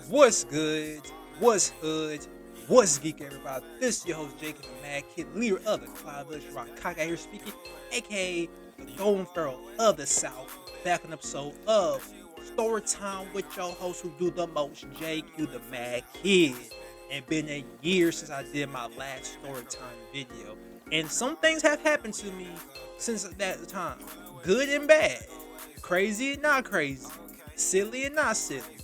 What's good? What's hood? What's geek, everybody? This is your host, Jake, the Mad Kid, leader of the Cloud Village. Ron Cock out here speaking, aka the Golden Pharaoh of the South. Back on episode of Storytime with your host who do the most, JQ, the Mad Kid. It's been a year since I did my last Storytime video, and some things have happened to me since that time, good and bad, crazy and not crazy, silly and not silly.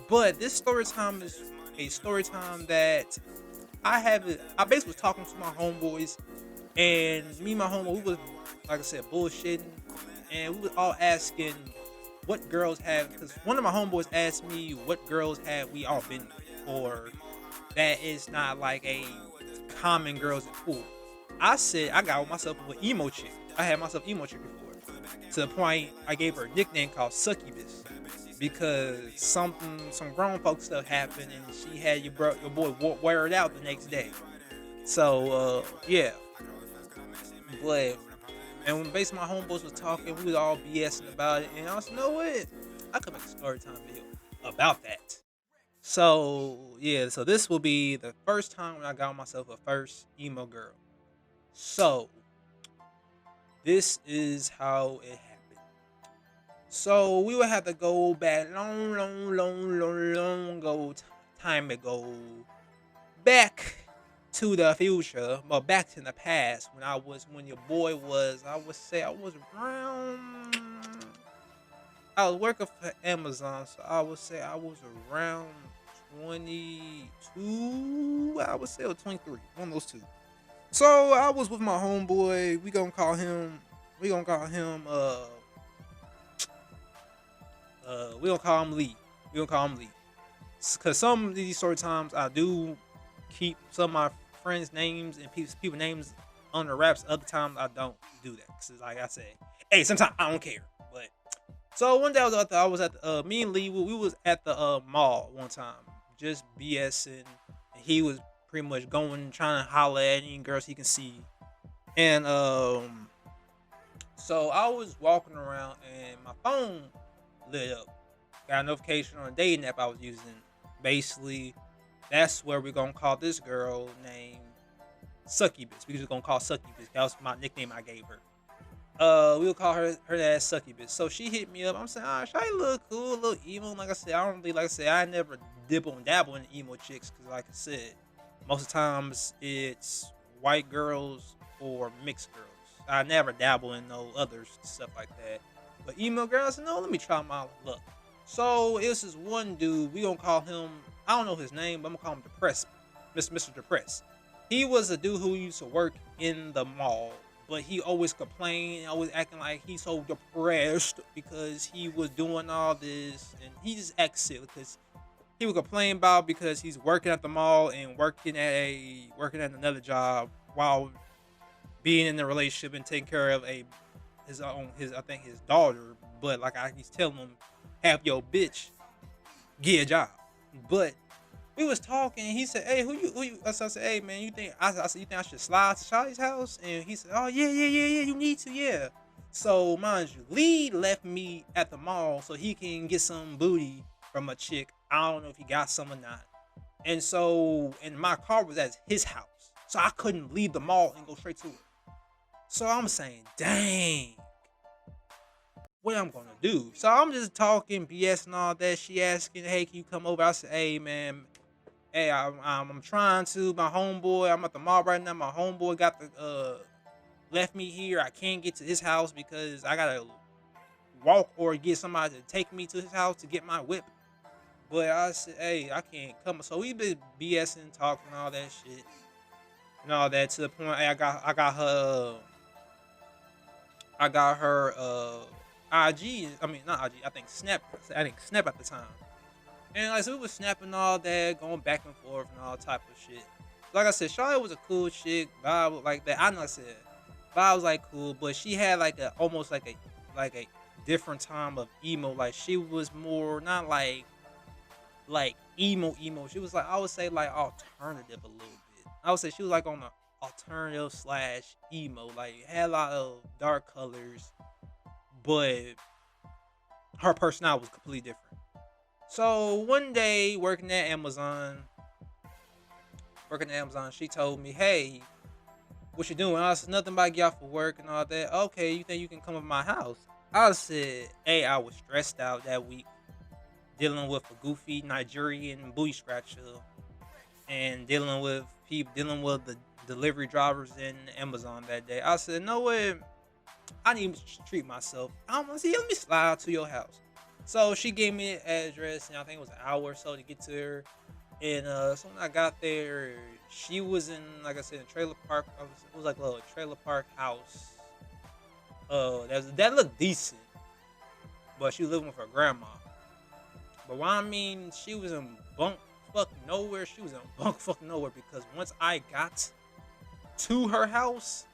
But this story time is a story time that I basically was talking to my homeboys, and me and my homeboy, we was, like I said, bullshitting, and we was all asking what girls have, because one of my homeboys asked me what girls have we all been with, or that is not like a common girls at pool. I said I got myself with emo chick. I had myself emo chick before, to the point I gave her a nickname called Succubus, because some grown folk stuff happened and she had your boy wear it out the next day. So yeah, but and when basically my homeboys was talking, we was all BSing about it, and I was, you know what? I could make a story time video about that. So yeah, so this will be the first time when I got myself a first emo girl. So this is how it happened. So we would have to go back long ago, time ago, back to the future, but back to the past when your boy was, I would say I was around. I was working for Amazon, so I would say I was around 22. I would say, or 23, one of those two. So I was with my homeboy. We gonna call him. We gonna call him. We gonna call him Lee. We gonna call him Lee. Cause some of these sort of times I do keep some of my friends' names and people names under wraps. Other times I don't do that. Cause like I said, hey, sometimes I don't care. But so one day I was at the, me and Lee, we was at the mall one time, just BSing. And he was pretty much going trying to holler at any girls he can see. And so I was walking around and my phone lit up. Got a notification on a dating app I was using. Basically, that's where we're gonna call this girl named Succubus. We're just gonna call Succubus. That was my nickname I gave her. We'll call her ass Succubus. So she hit me up. I'm saying, ah, she look cool, a little emo. Like I said, I don't really, like I said, I never dibble and dabble in emo chicks, because like I said, most of the times it's white girls or mixed girls. I never dabble in no others stuff like that. But emo girls, no, let me try my luck. So it's this one dude. We gonna call him. I don't know his name, but I'm gonna call him Depressed, Mr. Depressed. He was a dude who used to work in the mall, but he always complained, always acting like he's so depressed because he was doing all this, and he just acts silly because he would complain about because he's working at the mall and working at another job while being in a relationship and taking care of his I think his daughter. But like he's telling him, have your bitch get a job. But we was talking. He said, "Hey, who you?" So I said, "Hey, man, you think?" I said, "You think I should slide to Charlie's house?" And he said, "Oh yeah. You need to, yeah." So mind you, Lee left me at the mall so he can get some booty from a chick. I don't know if he got some or not. And my car was at his house, so I couldn't leave the mall and go straight to it. So I'm saying, dang, what I'm gonna do? So I'm just talking BS and all that. She asking, "Hey, can you come over?" I said, "Hey, man, hey, I'm trying to. My homeboy, I'm at the mall right now. My homeboy got the left me here. I can't get to his house because I gotta walk or get somebody to take me to his house to get my whip." But I said, "Hey, I can't come." So we been BSing, talking all that shit and all that, to the point. Hey, I got her IG. I mean, not IG. I think Snap. I think Snap at the time. And like, so we was snapping all that, going back and forth and all type of shit. Like I said, Charlotte was a cool chick, vibe like that. I know I said vibe was like cool, but she had like a almost like a different time of emo. Like she was more not like emo. She was like, I would say like alternative a little bit. I would say she was like on the alternative slash emo. Like had a lot of dark colors, but her personality was completely different. So one day working at Amazon, she told me, "Hey, what you doing?" I said, "Nothing but get off for work and all that." "Okay, you think you can come to my house?" I said, "Hey, I was stressed out that week dealing with a goofy Nigerian booty scratcher and dealing with the delivery drivers in Amazon that day." I said, "No way, I need to treat myself. I'm gonna see. Let me slide to your house." So she gave me an address, and I think it was an hour or so to get to her. And so when I got there, she was in, like I said, a trailer park. It was like a little trailer park house. That looked decent, but she was living with her grandma. But what I mean, she was in bunk fuck nowhere. She was in bunk fuck nowhere because once I got to her house,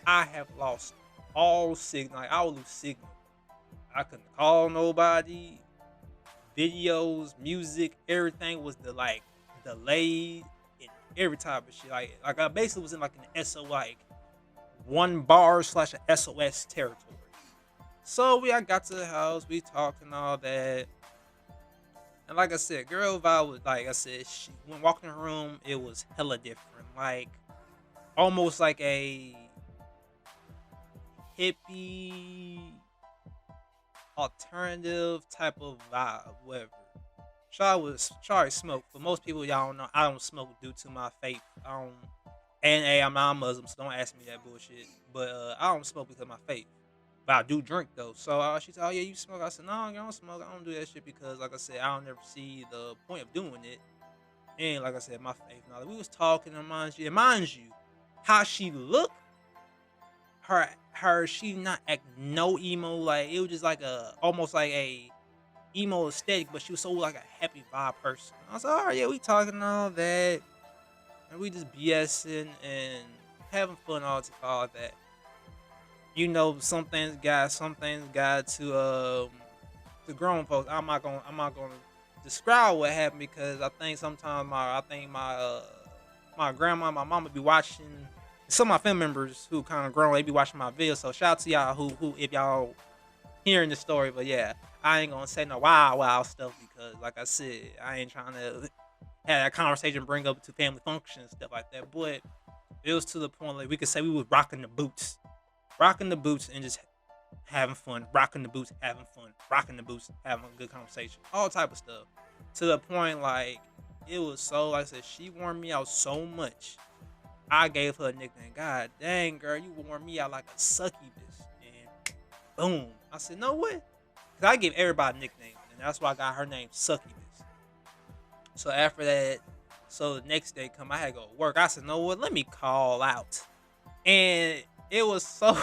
I have lost all signal. Like, I would lose signal. I couldn't call nobody. Videos, music, everything was delayed and every type of shit. Like I basically was in like an SO like one bar slash a SOS territory. So I got to the house, we talked and all that. And like I said, girl vibe was like I said, she when walking in her room, it was hella different. Like almost like a hippie alternative type of vibe, whatever. Shari smoke. For most people, y'all don't know. I don't smoke due to my faith. I don't. And hey, I'm not a Muslim, so don't ask me that bullshit. But I don't smoke because of my faith. But I do drink though. So she said, "Oh yeah, you smoke." I said, "No, I don't smoke. I don't do that shit because, like I said, I don't ever see the point of doing it." And like I said, my faith. Now we was talking, and mind you, how she looked, she not act no emo. Like it was just like a almost like a emo aesthetic, but she was so like a happy vibe person. I was like, "All right, yeah, we talking and all that, and we just BSing and having fun all that." You know, some things got to grown folks. I'm not gonna describe what happened because I think sometimes my grandma, my mama be watching. Some of my family members who kind of grown, they be watching my videos. So shout out to y'all who if y'all hearing the story. But yeah, I ain't gonna say no wild stuff because, like I said, I ain't trying to have that conversation bring up to family function and stuff like that. But it was to the point like we could say we was rocking the boots, and just having fun, rocking the boots, having fun, rocking the boots, having a good conversation, all type of stuff. To the point like it was so like I said, she warmed me out so much. I gave her a nickname. God dang, girl, you warmed me out like a succubus. And boom. I said, no what? Cause I give everybody a nickname, and that's why I got her name Succubus. So after that, so the next day come, I had to go to work. I said, no what? Let me call out, and it was so,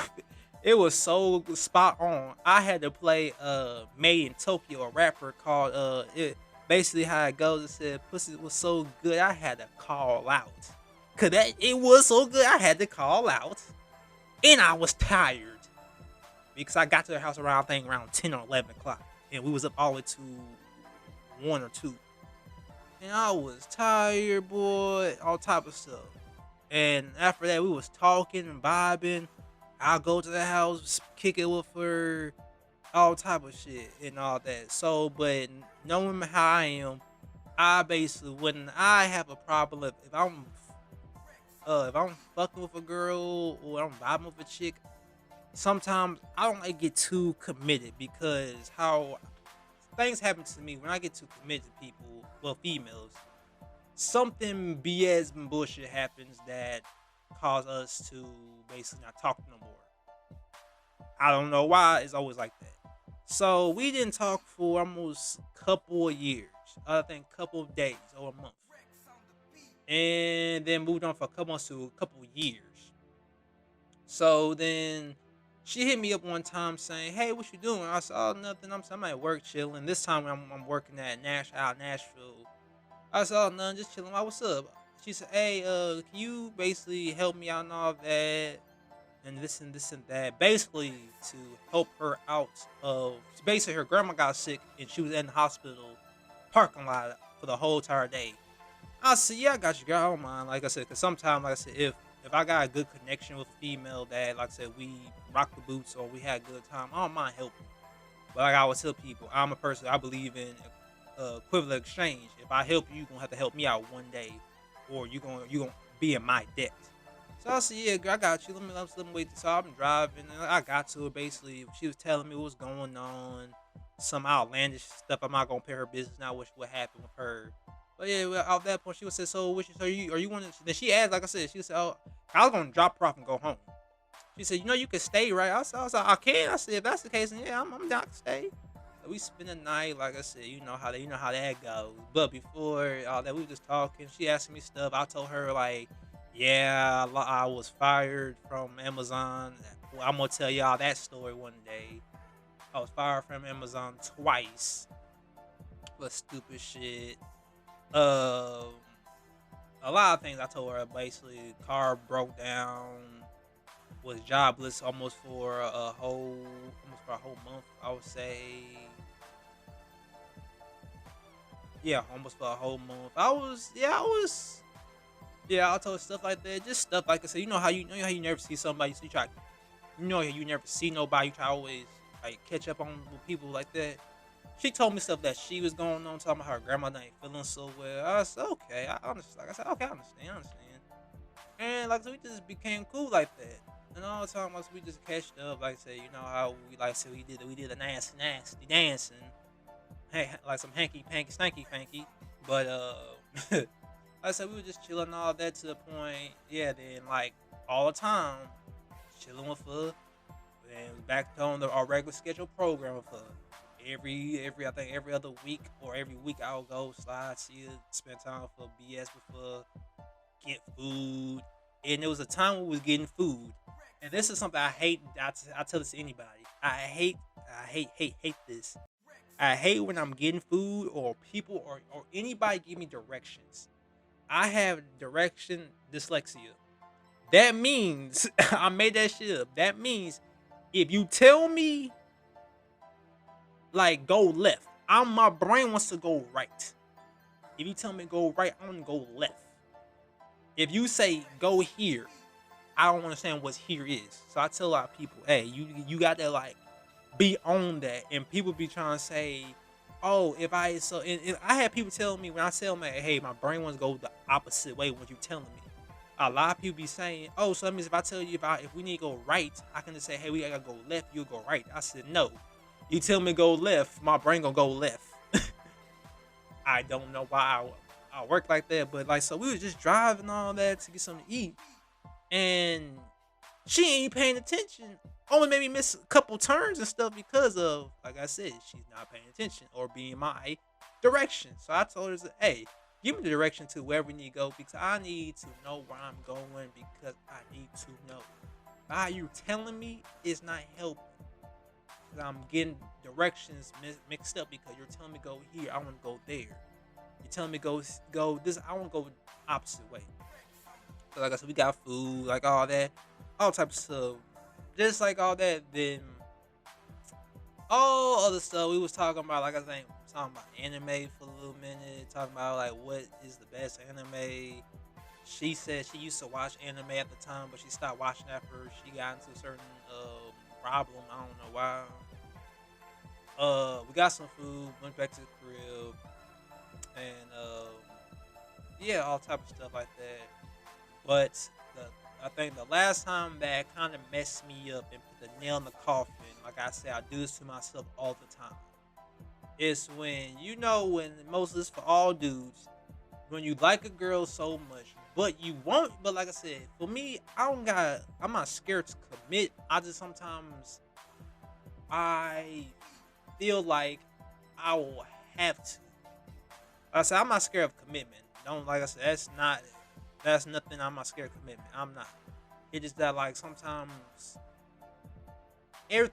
it was so spot on. I had to play Made in Tokyo, a rapper called it. Basically how it goes, it said, "Pussy was so good, I had to call out." Cause that it was so good, I had to call out, and I was tired because I got to the house around I think around 10 or 11 o'clock, and we was up all the way to 1 or 2, and I was tired, boy, all type of stuff. And after that, we was talking and vibing. I'll go to the house, kick it with her, all type of shit and all that. So, but knowing how I am, I basically when I have a problem if I'm fucking with a girl or I'm vibing with a chick, sometimes I don't like get too committed because how things happen to me when I get too committed to people, well, females, something BS and bullshit happens that cause us to basically not talk no more. I don't know why. It's always like that. So we didn't talk for almost a couple of years. I think a couple of days or a month, and then moved on for a couple months to a couple of years. So then she hit me up one time saying, "Hey, what you doing?" I said, "Oh, nothing. I'm at work chilling." This time I'm working at Nashville. I said, "Oh, nothing, just chilling. What's up?" She said, "Hey, can you basically help me out and all that, and this and that, basically to help her out of basically her grandma got sick and she was in the hospital parking lot for the whole entire day." I said, "Yeah, I got you, girl. I don't mind." Like I said, because sometimes, like I said, if I got a good connection with a female that, like I said, we rock the boots or we had a good time, I don't mind helping. But like I always tell people, I'm a person I believe in equivalent exchange. If I help you, you gonna have to help me out one day, or you gonna be in my debt. So I said, yeah, girl, I got you. Let me wait. So I'm driving, and I got to her. Basically, she was telling me what's going on, some outlandish stuff. I'm not gonna pay her business now. What happened with her? But yeah, well, at that point, she was said, so what? So you are you want to? Then she asked, like I said, she said, oh, I was gonna drop her off and go home. She said, you can stay, right? I was like, I can. I said, if that's the case, then yeah, I'm down to stay. So we spent the night, like I said, you know how that goes. But before all that, we were just talking. She asked me stuff. I told her like, yeah, I was fired from Amazon. Well, I'm gonna tell y'all that story one day. I was fired from Amazon twice for stupid shit. Um, a lot of things I told her. Basically, car broke down. Was jobless almost for a whole month. I would say, yeah, almost for a whole month. Yeah. I told her stuff like that, just stuff like I said. You know how you never see somebody, so you try, you never see nobody. You try to always like catch up on with people like that. She told me stuff that she was going on, talking about her grandmother ain't feeling so well. I said, okay, I understand. Like I said, okay, I understand. And like so we just became cool like that. And all the time we just catched up, like I said, you know how we like said we did a nasty dancing, hey, like some hanky panky stanky fanky. But like I said, we were just chilling all that to the point, yeah. Then like all the time, chilling with her, and back on our regular scheduled program with her. Every I think every other week or every week I'll go slide, see her, spend time with her, BS with her, get food. And there was a time when we was getting food. And this is something I hate. I tell this to anybody. I hate this. I hate when I'm getting food or people or anybody give me directions. I have direction dyslexia. That means I made that shit up. That means if you tell me like go left, my brain wants to go right. If you tell me go right, I want to go left. If you say go here, I don't understand what here is. So I tell a lot of people, hey, you got to like be on that, and people be trying to say, oh, if I so and I had people telling me when I tell them, hey, my brain wants to go the opposite way. What you telling me? A lot of people be saying, oh, so that means if I tell you if we need to go right, I can just say, hey, we gotta go left. You go right. I said no. You tell me go left, my brain gonna go left. I don't know why I work like that, but like so we was just driving all that to get something to eat, and she ain't paying attention. Only made me miss a couple turns and stuff because of, like I said, she's not paying attention or being my direction. So I told her, hey, give me the direction to wherever we need to go because I need to know where I'm going because I need to know. By you telling me is not helping. Cause I'm getting directions mixed up because you're telling me go here, I want to go there. You're telling me go this, I want to go opposite way. So like I said, we got food, like all that, all types of stuff, just like all that. Then all other stuff we was talking about, like I think talking about anime for a little minute, talking about like what is the best anime. She said she used to watch anime at the time, but she stopped watching after she got into a certain problem. I don't know why. We got some food, went back to the crib, and yeah, all type of stuff like that. But I think the last time that kind of messed me up and put the nail in the coffin, like I said, I do this to myself all the time. It's when most of this for all dudes, when you like a girl so much, but like I said, for me, I'm not scared to commit. I just sometimes I feel like I will have to. Like I said, I'm not scared of commitment. Don't like I said, that's nothing. I'm not scared of commitment. I'm not. It is that like sometimes we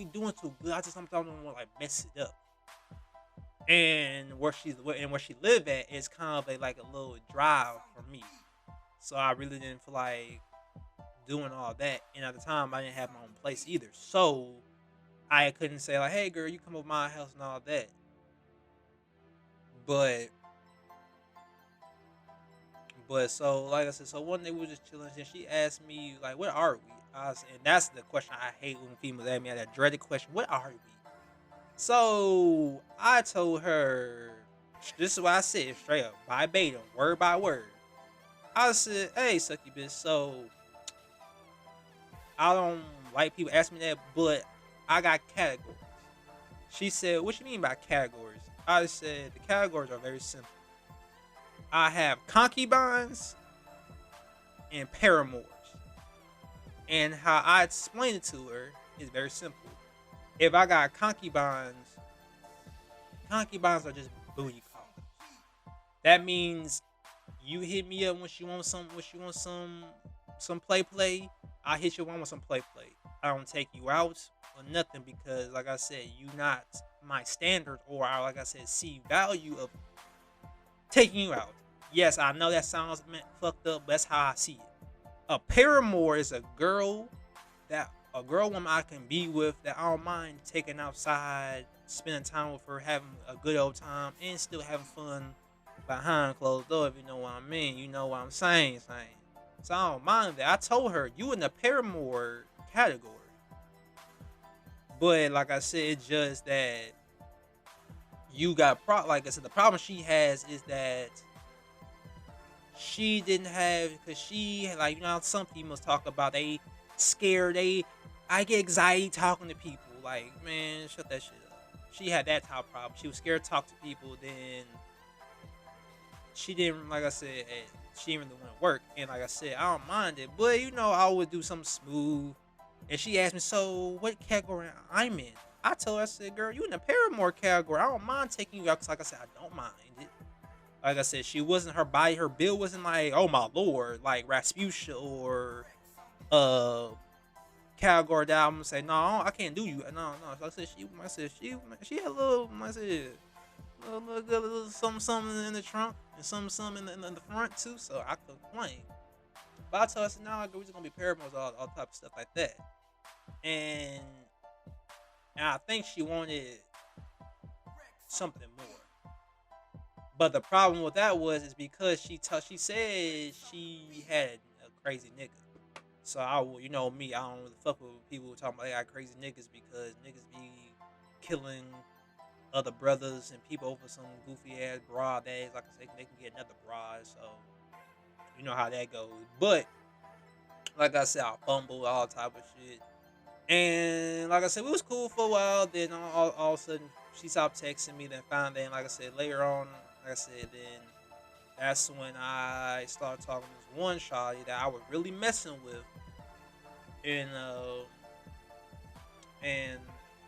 doing too good. I just sometimes don't want to like mess it up. And where she live at is kind of like a little drive for me. So I really didn't feel like doing all that. And at the time, I didn't have my own place either. So I couldn't say like, "Hey, girl, you come over my house and all that." But so like I said, so one day we were just chilling, and she asked me like, "Where are we?" And that's the question I hate when females ask me that dreaded question, "What are we?" So I told her, this is what I said straight up, verbatim, word by word. I said, hey, succubus, so I don't like people ask me that, but I got categories. She said, what you mean by categories? I said, the categories are very simple. I have concubines and paramours. And how I explained it to her is very simple. If I got concubines, concubines are just booty calls. That means you hit me up when she wants some play. I hit you one with some play. I don't take you out or nothing because like I said, you not my standard or I like I said, see value of taking you out. Yes, I know that sounds fucked up, but that's how I see it. A paramour is a girl woman I can be with that I don't mind taking outside, spending time with her, having a good old time, and still having fun behind closed door. If you know what I mean, you know what I'm saying. So I don't mind that. I told her you in the paramour category, but like I said, it's just that you got like I said, the problem she has is that she didn't have because she like you know how some females talk about they scared they I get anxiety talking to people like man shut that shit up. She had that type of problem. She was scared to talk to people. Then she didn't like I said she didn't really want to work. And like I said, I don't mind it, but you know I would do something smooth. And she asked me, so what category I'm in? I told her I said, girl, you in the paramour category. I don't mind taking you out because like I said, I don't mind it. Like I said, she wasn't her body, her build wasn't like, oh my lord, like Rasputia or uh category that I'm gonna say, no, I can't do you. No. So I said she had a little, I said, little something in the trunk and something in the front too. So I could complain. But I told her, I said, no, we're just gonna be paramours, all type of stuff like that. And I think she wanted something more. But the problem with that is because she said she had a crazy nigga. So I will, you know me, I don't really fuck with people who talking about they got crazy niggas because niggas be killing other brothers and people over some goofy ass broad days. Like I said, they can get another broad. So you know how that goes. But like I said, I fumbled all type of shit. And like I said, we was cool for a while. Then all of a sudden, she stopped texting me. Then finally, like I said, later on, like I said, then that's when I started talking to this one shawty that I was really messing with. And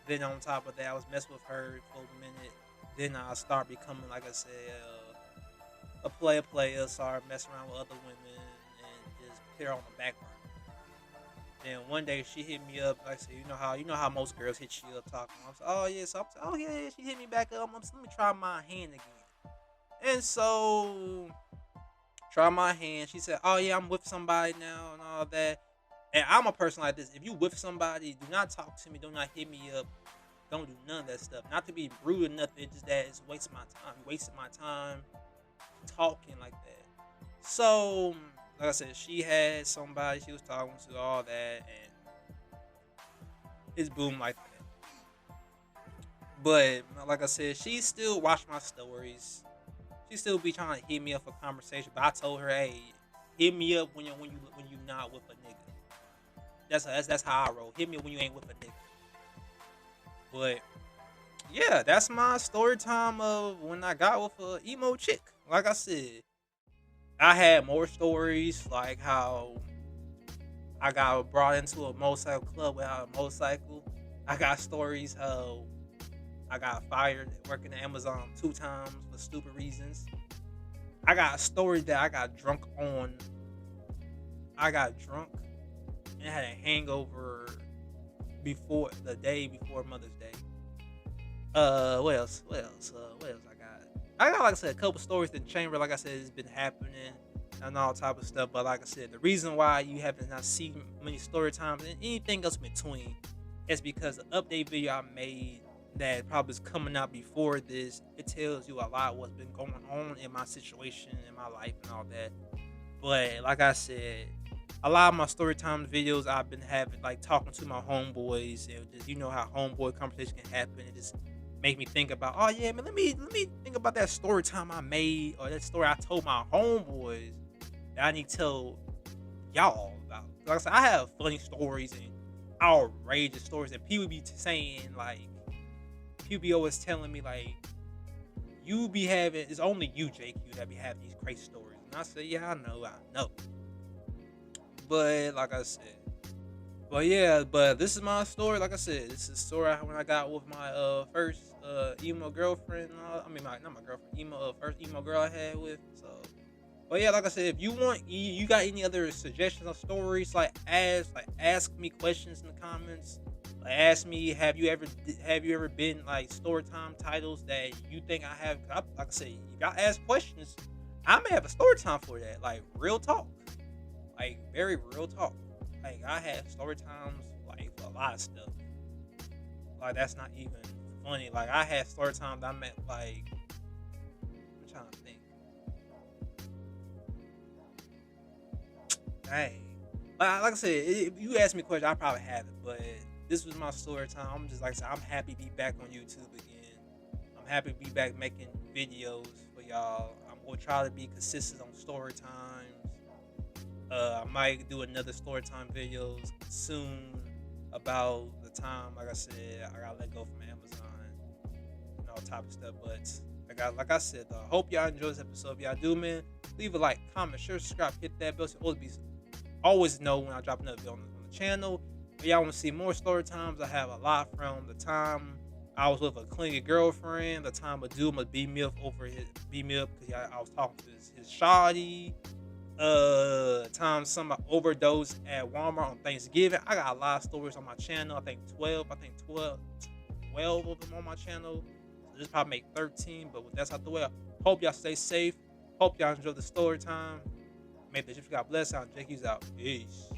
then on top of that, I was messing with her for a minute. Then I started becoming, like I said, a player. Started messing around with other women and just put her on the back burner. Then one day she hit me up. Like I said, you know how most girls hit you up talking. I'm like, oh yeah, so I'm like, oh yeah, she hit me back up. Let me try my hand again. And so try my hand. She said, oh yeah, I'm with somebody now and all that. And I'm a person like this. If you with somebody, do not talk to me. Do not hit me up. Don't do none of that stuff. Not to be rude or nothing. It's just that it's wasting my time. You wasting my time talking like that. So, like I said, she had somebody she was talking to, all that, and it's boom like that. But like I said, she still watch my stories. She still be trying to hit me up for conversation. But I told her, hey, hit me up when you not with a nigga. That's how I roll. Hit me when you ain't with a nigga. But yeah, that's my story time of when I got with a emo chick. Like I said, I had more stories like how I got brought into a motorcycle club without a motorcycle. I got stories how I got fired working at Amazon 2 times for stupid reasons. I got stories that I got drunk on. I got drunk and had a hangover before the day before Mother's Day. What else? What else I got? I got like I said a couple stories in the chamber. Like I said, it's been happening and all type of stuff. But like I said, the reason why you haven't not seen many story times and anything else between is because the update video I made that probably is coming out before this. It tells you a lot of what's been going on in my situation in my life and all that. But like I said, a lot of my story time videos I've been having like talking to my homeboys and just you know how homeboy conversation can happen and just make me think about, oh yeah, man, let me think about that story time I made, or that story I told my homeboys that I need to tell y'all about. Like I said, I have funny stories and outrageous stories, and people be saying like, people be always telling me like, you be having, it's only you, JQ, that be having these crazy stories. And I say, yeah, I know. But like I said, but yeah, but this is my story. Like I said, this is a story when I got with my first emo girlfriend. I mean, not my girlfriend, emo first emo girl I had with. So, but yeah, like I said, if you want, you got any other suggestions of stories, ask me questions in the comments. Like, ask me, have you ever been like story time titles that you think I have? Like I said, if y'all ask questions, I may have a story time for that. Like real talk, like very real talk. Like I have story times like for a lot of stuff. Like that's not even funny. Like I had story times I meant like, I'm trying to think. Dang. Like I said, if you ask me a question, I probably have it. But this was my story time. I'm just like I said, I'm happy to be back on YouTube again. I'm happy to be back making videos for y'all. I'm gonna try to be consistent on story times. I might do another story time videos soon about the time. Like I said, I got let go from Amazon and all type of stuff. But like I said, though, I hope y'all enjoy this episode. If y'all do, man, leave a like, comment, share, subscribe, hit that bell so you always know when I drop another video on the channel. If y'all want to see more story times, I have a lot from the time I was with a clingy girlfriend, the time a dude would beat me up because I was talking to his shawty. Time somebody overdosed at Walmart on Thanksgiving. I got a lot of stories on my channel. I think 12 of them on my channel. So this probably make 13, but that's out the way. Hope y'all stay safe. Hope y'all enjoy the story time. May the God bless. I'm Jakey's out. Peace.